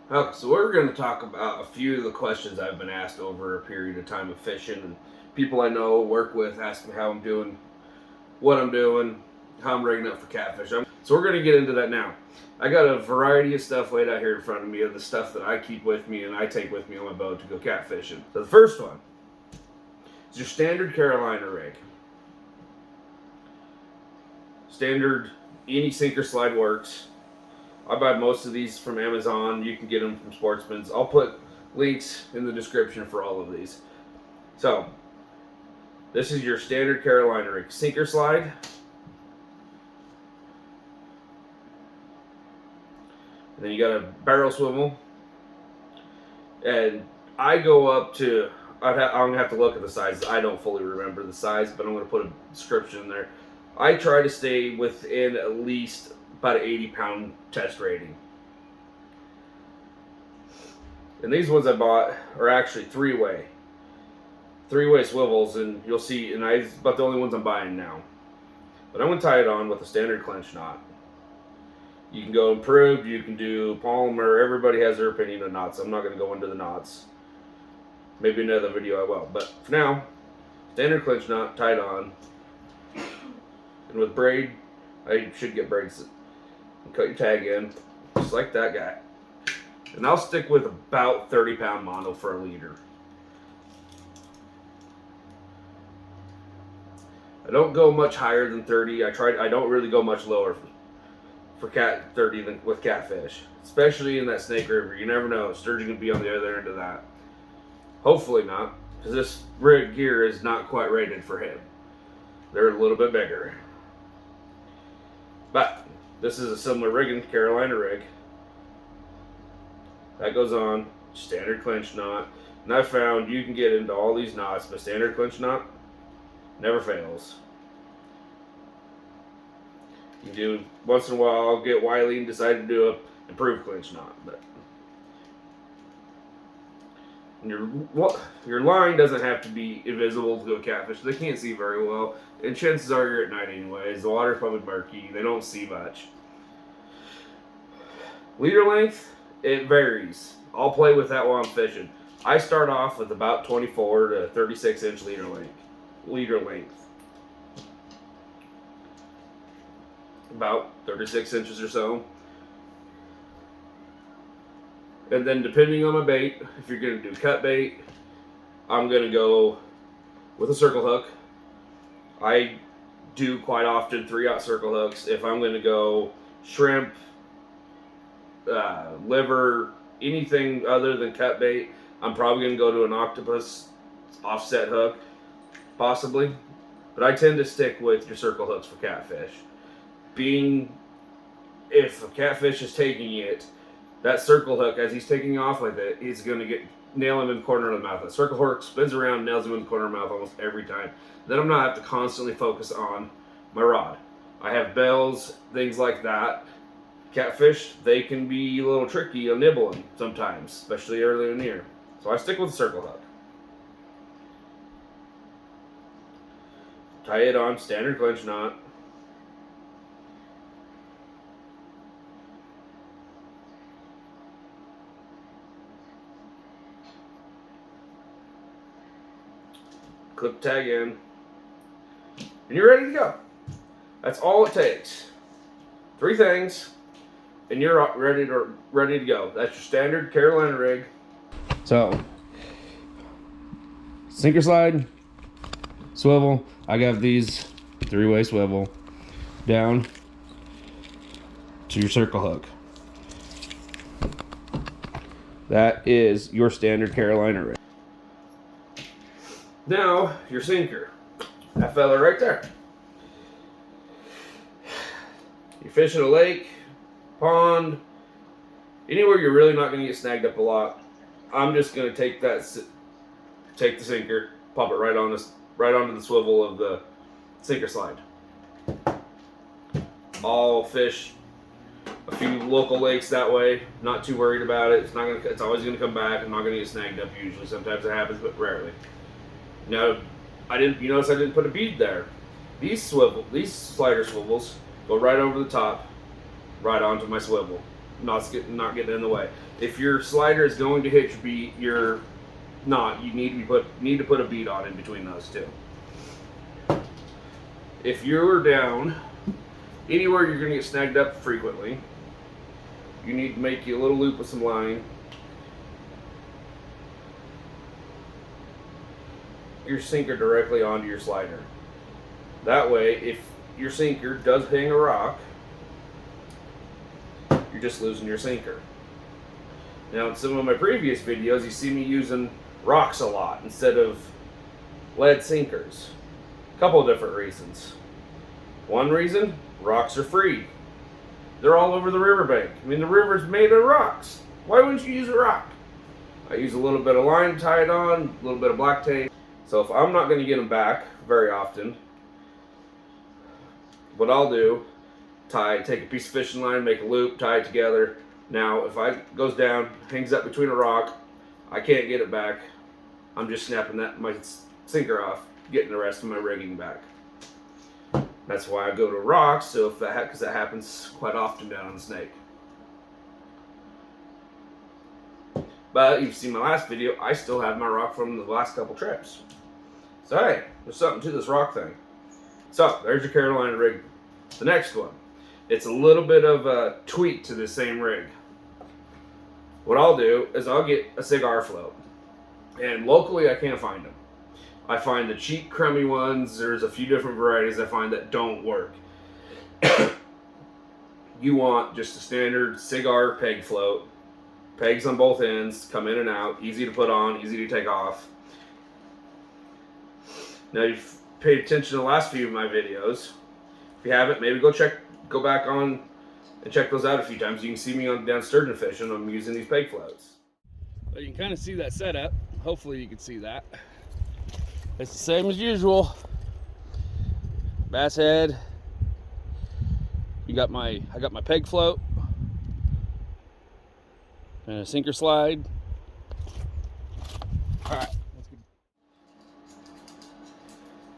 Okay, so we're going to talk about a few of the questions I've been asked over a period of time of fishing, and people I know, work with, ask me how I'm doing, what I'm doing, how I'm rigging up for catfish. So we're going to get into that now. I got a variety of stuff laid out here in front of me of the stuff that I keep with me and I take with me on my boat to go catfishing. So the first one is your standard Carolina rig. Standard, any sinker slide works. I buy most of these from Amazon. You can get them from Sportsman's. I'll put links in the description for all of these. So, this is your standard Carolina rig. Sinker slide. And then you got a barrel swivel. And I go up to, I'm going to have to look at the size. I don't fully remember the size, but I'm going to put a description in there. I try to stay within at least about an 80-pound test rating. And these ones I bought are actually three-way swivels, and you'll see, and it's about the only ones I'm buying now. But I'm going to tie it on with a standard clench knot. You can go improved, you can do polymer, everybody has their opinion of knots. I'm not going to go into the knots. Maybe another video I will, but for now, standard clench knot tied on. And with braid, I should get braids. Cut your tag in, just like that guy. And I'll stick with about 30-pound mono for a leader. I don't go much higher than 30. I don't really go much lower for 30 than with catfish, especially in that Snake River. You never know, sturgeon could be on the other end of that. Hopefully not, because this rig here is not quite rated for him. They're a little bit bigger. But this is a similar rigging, Carolina rig. That goes on, standard clench knot. And I found you can get into all these knots, but standard clench knot never fails. You do, once in a while, I'll get wily and decide to do a improved clench knot. But your line doesn't have to be invisible to go catfish. They can't see very well. And chances are you're at night anyways. The water's probably murky. They don't see much. Leader length, it varies. I'll play with that while I'm fishing. I start off with about 24 to 36 inch leader length. About 36 inches or so. And then depending on my bait, if you're going to do cut bait, I'm going to go with a circle hook. I do quite often 3/0 circle hooks. If I'm going to go shrimp, liver, anything other than cut bait, I'm probably going to go to an octopus offset hook, possibly. But I tend to stick with your circle hooks for catfish. If a catfish is taking it, that circle hook, as he's taking off with it, he's going to nail him in the corner of the mouth. The circle hook spins around, nails him in the corner of the mouth almost every time. Then I'm not have to constantly focus on my rod. I have bells, things like that. Catfish, they can be a little tricky on nibbling sometimes, especially early in the year. So I stick with the circle hook. Tie it on, standard clench knot. Clip the tag in, and you're ready to go. That's all it takes. 3 things, and you're ready to go. That's your standard Carolina rig. So, sinker slide, swivel. I got these 3-way swivel down to your circle hook. That is your standard Carolina rig. Now, your sinker. That fella right there. You're fishing a lake, pond, anywhere you're really not going to get snagged up a lot. I'm just going to take the sinker, pop it right onto the swivel of the sinker slide. I'll fish a few local lakes that way. Not too worried about it. It's always going to come back. I'm not going to get snagged up usually. Sometimes it happens, but rarely. Now, you notice I didn't put a bead there. These slider swivels go right over the top, right onto my swivel. not getting in the way. If your slider is going to hit your knot, you need to put a bead on in between those two. If you're down anywhere you're going to get snagged up frequently, you need to make you a little loop with some line. Your sinker directly onto your slider. That way, if your sinker does hang a rock, you're just losing your sinker. Now, in some of my previous videos, you see me using rocks a lot instead of lead sinkers. A couple of different reasons. One reason, rocks are free. They're all over the riverbank. I mean, the river's made of rocks. Why wouldn't you use a rock? I use a little bit of line to tie it on, a little bit of black tape. So if I'm not going to get them back very often, what I'll do, take a piece of fishing line, make a loop, tie it together. Now, if it goes down, hangs up between a rock, I can't get it back. I'm just snapping my sinker off, getting the rest of my rigging back. That's why I go to rocks, so because that happens quite often down on the Snake. But you've seen my last video, I still have my rock from the last couple trips. So hey, there's something to this rock thing. So there's your Carolina rig. The next one, it's a little bit of a tweak to the same rig. What I'll do is I'll get a cigar float, and locally I can't find them. I find the cheap, crummy ones. There's a few different varieties I find that don't work. You want just a standard cigar peg float. Pegs on both ends, come in and out, easy to put on, easy to take off. Now, you've paid attention to the last few of my videos. If you haven't, maybe go back on and check those out a few times. You can see me down sturgeon fishing. I'm using these peg floats. But you can kind of see that setup. Hopefully you can see that. It's the same as usual. Bass head. I got my peg float and a sinker slide. All right.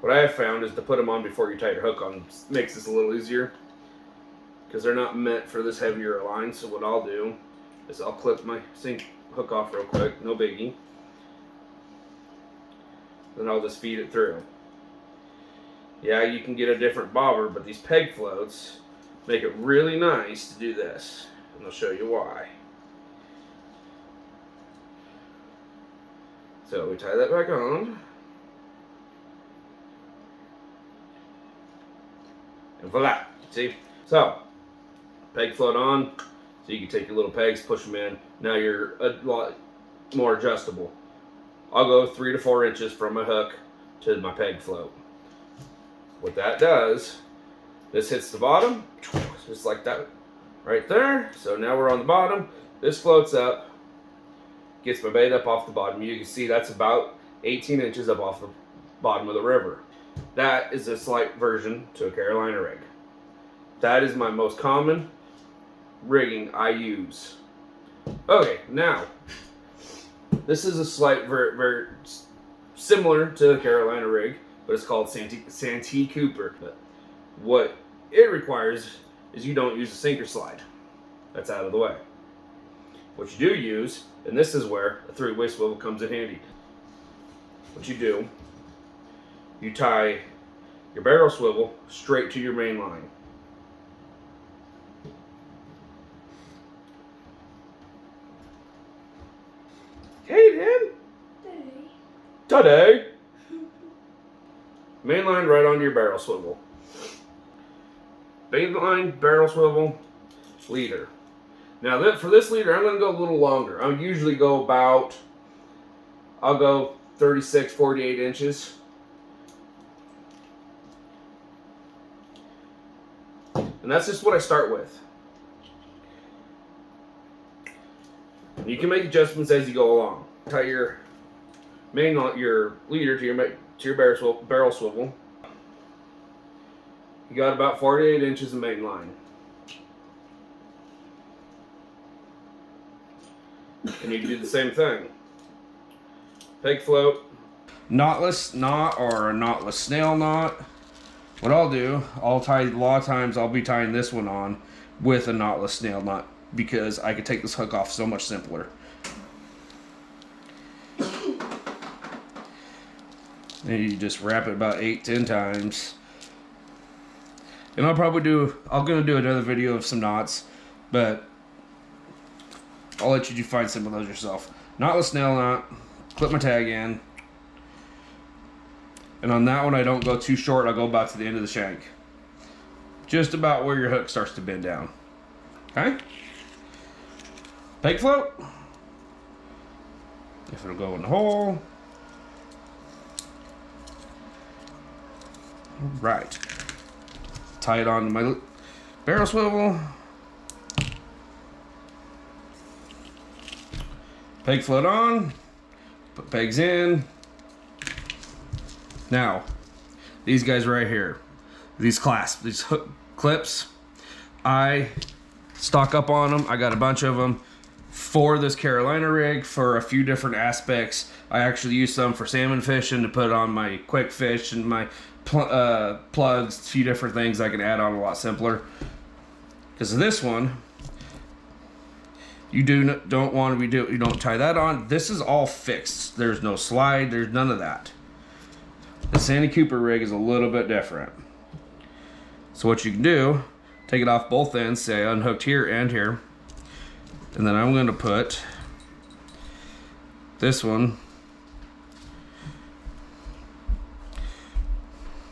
What I have found is to put them on before you tie your hook on makes this a little easier, because they're not meant for this heavier line. So what I'll do is I'll clip my hook off real quick, no biggie. Then I'll just feed it through. Yeah, you can get a different bobber, but these peg floats make it really nice to do this, and I'll show you why. So we tie that back on, and voila, see? So, peg float on, so you can take your little pegs, push them in. Now you're a lot more adjustable. I'll go 3 to 4 inches from my hook to my peg float. What that does, this hits the bottom, just like that, right there. So now we're on the bottom. This floats up, gets my bait up off the bottom. You can see that's about 18 inches up off the bottom of the river. That is a slight version to a Carolina rig. That is my most common rigging I use. Okay, now, this is a slight, very similar to the Carolina rig, but it's called Santee Copper. But what it requires is you don't use a sinker slide. That's out of the way. What you do use, and this is where a 3-way swivel comes in handy. What you do, you tie your barrel swivel straight to your main line. Hey, Dan. Today. Main line right onto your barrel swivel. Main line, barrel swivel, leader. Now for this leader, I'm going to go a little longer. I usually go I'll go 36, 48 inches. And that's just what I start with. You can make adjustments as you go along. Tie your leader to your barrel swivel. You got about 48 inches of main line. And you can do the same thing. Peg float. Knotless knot or a knotless snail knot. What I'll do, a lot of times I'll be tying this one on with a knotless snail knot because I could take this hook off so much simpler. And you just wrap it about 8-10 times. And I'm gonna do another video of some knots, but I'll let you find some of those yourself. Knotless nail knot, clip my tag in. And on that one, I don't go too short, I'll go about to the end of the shank. Just about where your hook starts to bend down. Okay? Peg float. If it'll go in the hole. Right. Tie it onto my barrel swivel. Peg float on. Put pegs in. Now, these guys right here. These clasps, these hook clips. I stock up on them. I got a bunch of them for this Carolina rig for a few different aspects. I actually use some for salmon fishing to put on my quick fish and my plugs, a few different things I can add on a lot simpler. Because of this one, you don't want to you don't tie that on. This is all fixed. There's no slide. There's none of that. The Santee Copper rig is a little bit different. So what you can do, take it off both ends. Say I unhooked here and here, and then I'm going to put this one.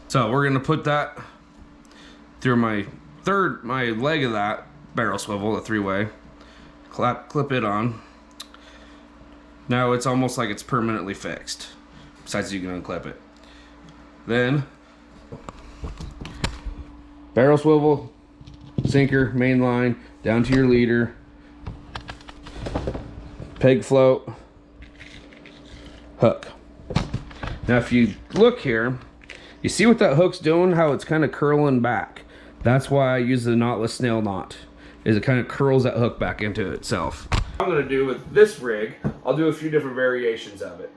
So we're going to put that through my leg of that barrel swivel, the 3-way. Clip it on. Now it's almost like it's permanently fixed. Besides, you can unclip it. Then barrel swivel, sinker, main line, down to your leader, peg float, hook. Now if you look here, you see what that hook's doing, how it's kind of curling back. That's why I use the knotless snail knot, is it kind of curls that hook back into itself. What I'm going to do with this rig, I'll do a few different variations of it.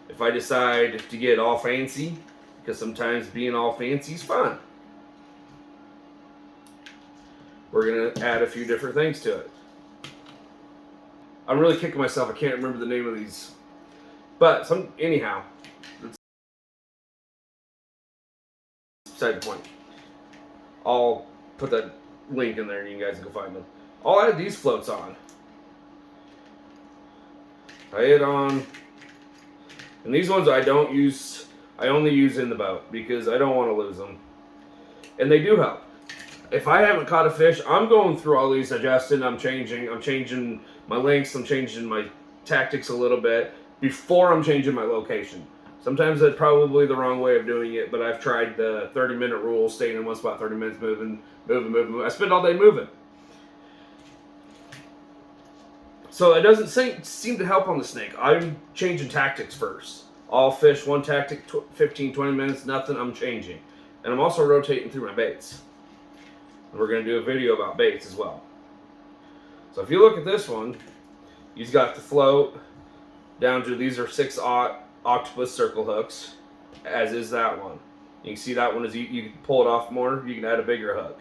If I decide to get all fancy, because sometimes being all fancy is fun, we're going to add a few different things to it. I'm really kicking myself, I can't remember the name of these. But, anyhow, that's beside the point. I'll put that link in there and you guys can go find them. I'll add these floats on. Tie it on. And these ones I don't use, I only use in the boat because I don't want to lose them. And they do help. If I haven't caught a fish, I'm going through all these, adjusting, I'm changing my lengths, I'm changing my tactics a little bit before I'm changing my location. Sometimes that's probably the wrong way of doing it, but I've tried the 30-minute rule, staying in one spot 30 minutes, moving. I spend all day moving. So it doesn't seem to help on the snake. I'm changing tactics first. I'll fish one tactic 15, 20 minutes, nothing, I'm changing. And I'm also rotating through my baits. And we're going to do a video about baits as well. So if you look at this one, he's got the float down to, these are 6/0 octopus circle hooks, as is that one. You can see that one is, you can pull it off more, you can add a bigger hook.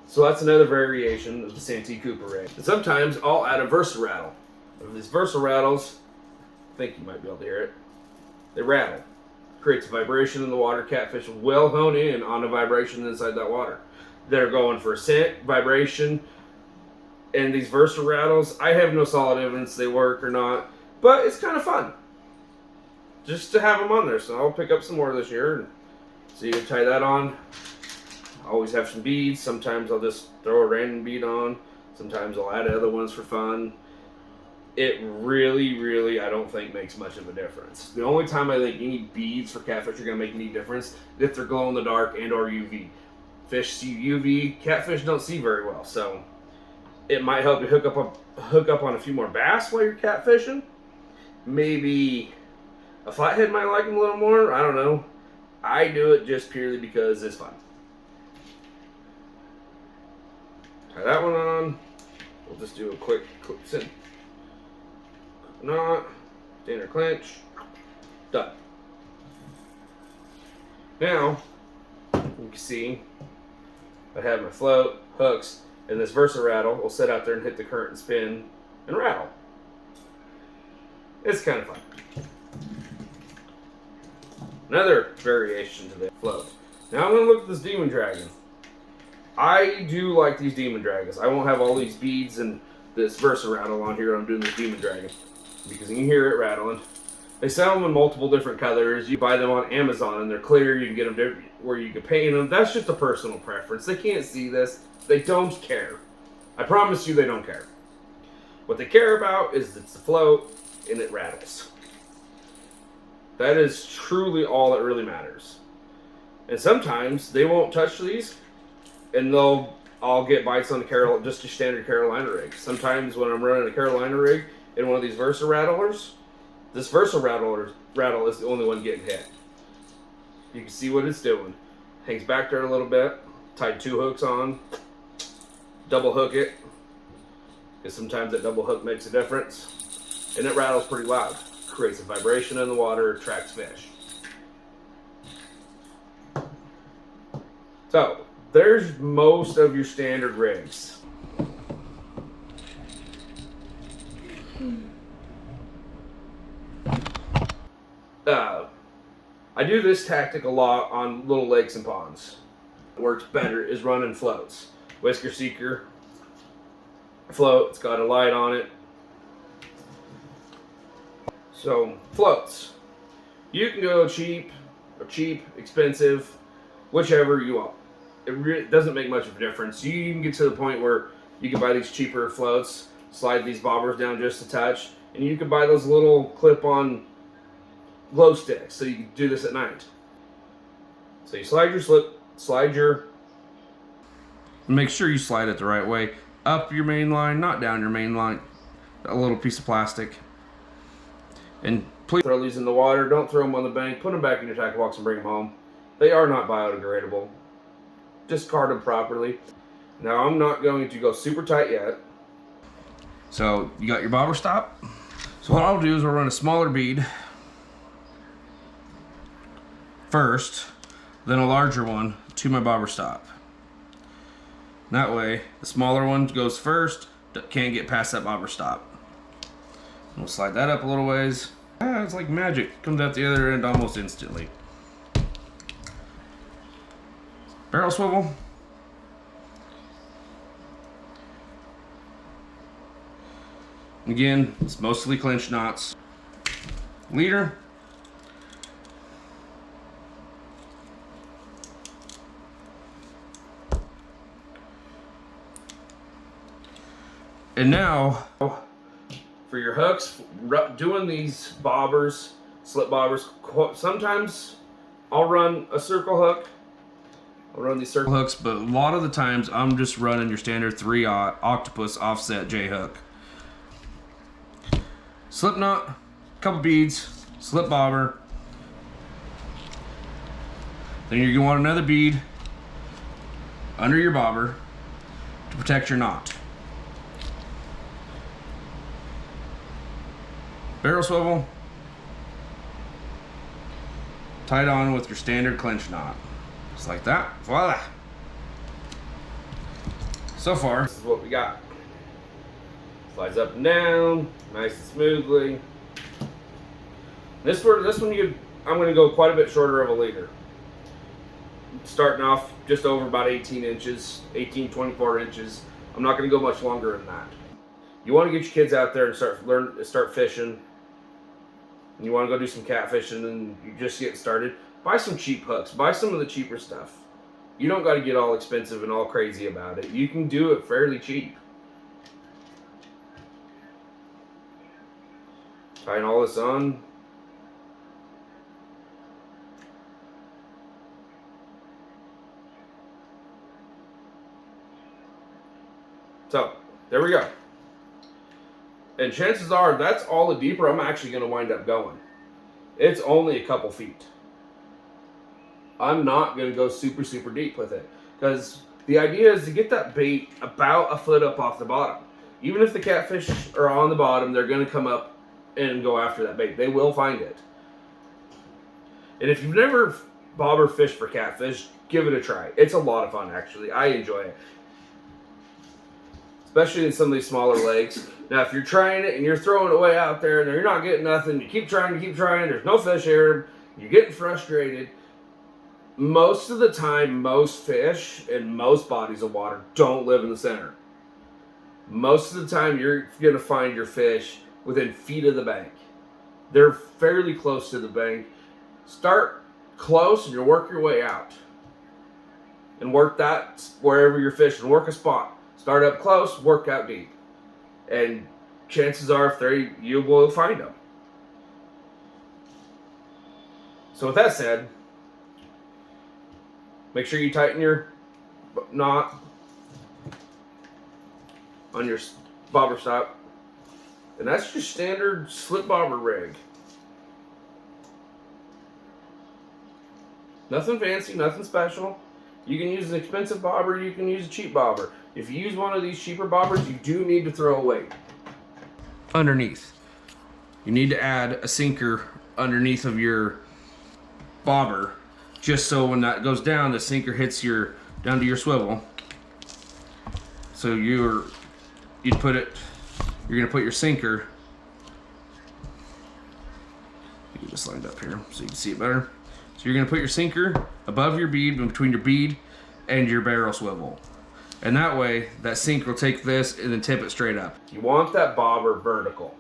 So that's another variation of the Santee Copper Rig. And sometimes I'll add a Rattle. These Rattles, I think you might be able to hear it, they rattle. Creates a vibration in the water. Catfish will hone in on a vibration inside that water. They're going for scent, vibration, and these Rattles, I have no solid evidence they work or not, but it's kind of fun just to have them on there. So I'll pick up some more this year. And so you can tie that on. I always have some beads. Sometimes I'll just throw a random bead on. Sometimes I'll add other ones for fun. It really, I don't think makes much of a difference. The only time I think any beads for catfish are going to make any difference is if they're glow in the dark and or UV. Fish see UV, catfish don't see very well, so it might help you hook up on a few more bass while you're catfishing. Maybe a flathead might like them a little more. I don't know. I do it just purely because it's fun. Tie that one on. We'll just do a quick sit. Knot, standard clench, done. Now, you can see I have my float, hooks, and this Rattle will sit out there and hit the current and spin and rattle. It's kind of fun. Another variation to the float. Now I'm going to look at this Demon Dragon. I do like these Demon Dragons. I won't have all these beads and this Rattle on here when I'm doing this Demon Dragon, because you can hear it rattling. They sell them in multiple different colors. You buy them on Amazon and they're clear. You can get them where you can paint them. That's just a personal preference. They can't see this. They don't care. I promise you they don't care. What they care about is it's the float and it rattles. That is truly all that really matters. And sometimes they won't touch these and I'll get bites on the just a standard Carolina rig. Sometimes when I'm running a Carolina rig in one of these Rattlers, this Rattle is the only one getting hit. You can see what it's doing. Hangs back there a little bit, tied 2 hooks on, double hook it, because sometimes that double hook makes a difference, and it rattles pretty loud. Creates a vibration in the water, attracts fish. So, there's most of your standard rigs. I do this tactic a lot on little lakes and ponds. What works better is running floats. Whisker Seeker float, it's got a light on it. So, floats. You can go cheap, expensive, whichever you want. It really doesn't make much of a difference. You can get to the point where you can buy these cheaper floats, slide these bobbers down just a touch, and you can buy those little clip-on glow sticks, so you can do this at night. So you make sure you slide it the right way, up your main line, not down your main line, a little piece of plastic. And please throw these in the water, don't throw them on the bank, put them back in your tackle box and bring them home. They are not biodegradable. Discard them properly. Now I'm not going to go super tight yet. So you got your bobber stop. So what I'll do is I'll run a smaller bead first, then a larger one to my bobber stop. That way, the smaller one goes first, can't get past that bobber stop. We'll slide that up a little ways. It's like magic. Comes out the other end almost instantly. Barrel swivel. Again, it's mostly clinch knots. Leader. And now, for your hooks, doing these bobbers, slip bobbers, sometimes I'll run a circle hook. I'll run these circle hooks, but a lot of the times I'm just running your standard 3/0 octopus offset J hook. Slip knot, couple beads, slip bobber. Then you're gonna want another bead under your bobber to protect your knot. Barrel swivel, tied on with your standard clinch knot. Just like that, voila. So far, this is what we got. Slides up and down, nice and smoothly. This one, I'm gonna go quite a bit shorter of a leader. Starting off just over about 18 inches, 24 inches. I'm not gonna go much longer than that. You wanna get your kids out there and start fishing. And you want to go do some catfishing and you just get started, buy some cheap hooks. Buy some of the cheaper stuff. You don't got to get all expensive and all crazy about it. You can do it fairly cheap. Tying all this on. So, there we go. And chances are, that's all the deeper I'm actually going to wind up going. It's only a couple feet. I'm not going to go super, super deep with it. Because the idea is to get that bait about a foot up off the bottom. Even if the catfish are on the bottom, they're going to come up and go after that bait. They will find it. And if you've never bobber fished for catfish, give it a try. It's a lot of fun, actually. I enjoy it. Especially in some of these smaller lakes. Now, if you're trying it and you're throwing it way out there and you're not getting nothing, you keep trying, there's no fish here, you're getting frustrated. Most of the time, most fish in most bodies of water don't live in the center. Most of the time, you're going to find your fish within feet of the bank. They're fairly close to the bank. Start close and you'll work your way out. And work that wherever you're fishing. Work a spot. Start up close, work out deep. And chances are, you will find them. So with that said, make sure you tighten your knot on your bobber stop. And that's your standard slip bobber rig. Nothing fancy, nothing special. You can use an expensive bobber, you can use a cheap bobber. If you use one of these cheaper bobbers, you do need to throw a weight underneath. You need to add a sinker underneath of your bobber, just so when that goes down, the sinker hits down to your swivel. So you're gonna put your sinker. You just lined up here so you can see it better. So you're gonna put your sinker above your bead, between your bead and your barrel swivel. And that way, that sinker will take this and then tip it straight up. You want that bobber vertical.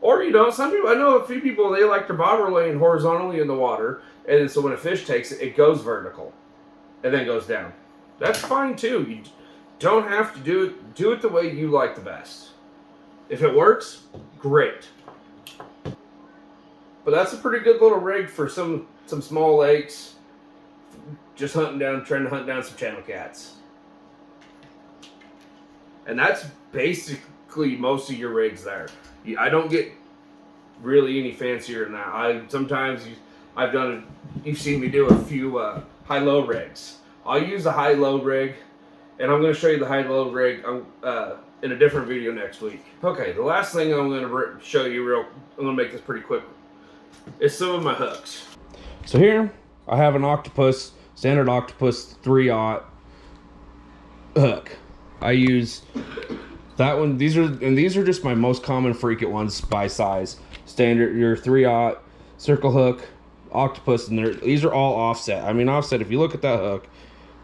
Or you don't. Some people, I know a few people, they like their bobber laying horizontally in the water, and so when a fish takes it, it goes vertical and then goes down. That's fine too. You don't have to do it the way you like the best. If it works, great. But that's a pretty good little rig for some small lakes. Just trying to hunt down some channel cats. And that's basically most of your rigs there. I don't get really any fancier than that. You've seen me do a few high-low rigs. I'll use a high-low rig, and I'm going to show you the high-low rig in a different video next week. Okay, the last thing I'm going to show you I'm going to make this pretty quick, is some of my hooks. So here, I have an Octopus, standard Octopus 3/0 hook. I use that one. These are just my most common frequent ones by size. Standard, your 3/0 circle hook, Octopus, and these are all offset. I mean, offset, if you look at that hook,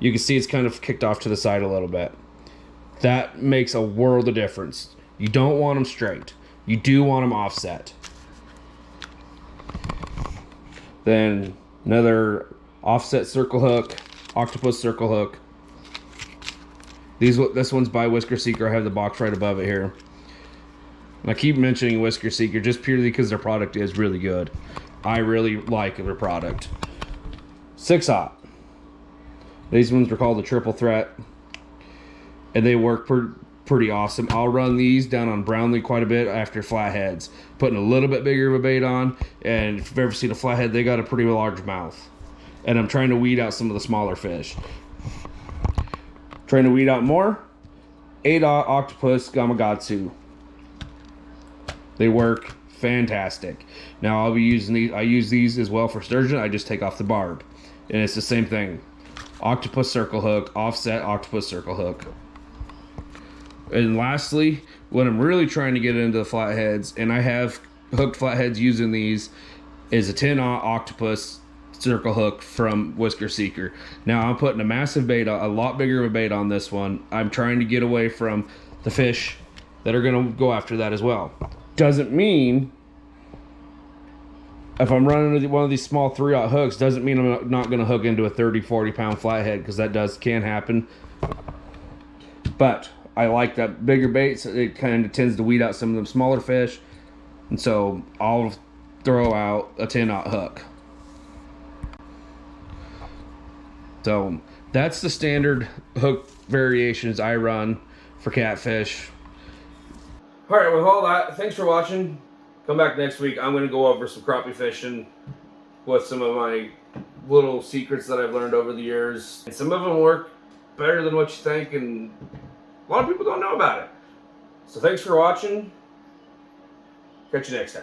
you can see it's kind of kicked off to the side a little bit. That makes a world of difference. You don't want them straight. You do want them offset. Then another offset circle hook, Octopus circle hook. This one's by Whisker Seeker. I have the box right above it here. And I keep mentioning Whisker Seeker just purely because their product is really good. I really like their product. 6/0. These ones are called the Triple Threat, and they work pretty awesome. I'll run these down on Brownlee quite a bit after flatheads, putting a little bit bigger of a bait on. And if you've ever seen a flathead, they got a pretty large mouth. And I'm trying to weed out some of the smaller fish. Trying to weed out more, 8/0 Octopus Gamakatsu. They work fantastic. Now I'll be using these. I use these as well for sturgeon. I just take off the barb, and it's the same thing. Octopus circle hook, offset Octopus circle hook. And lastly, when I'm really trying to get into the flatheads, and I have hooked flatheads using these, is a 10/0 Octopus circle hook from Whisker Seeker. Now I'm putting a massive bait, a lot bigger of a bait on this one. I'm trying to get away from the fish that are going to go after that as well. Doesn't mean if I'm running one of these small 3/0 hooks, doesn't mean I'm not going to hook into a 30-40 pound flathead, because that can happen. But I like that bigger bait, so it kind of tends to weed out some of them smaller fish, and so I'll throw out a 10/0 hook. So that's the standard hook variations I run for catfish. All right, with all that, thanks for watching. Come back next week. I'm going to go over some crappie fishing with some of my little secrets that I've learned over the years. And some of them work better than what you think, and a lot of people don't know about it. So thanks for watching. Catch you next time.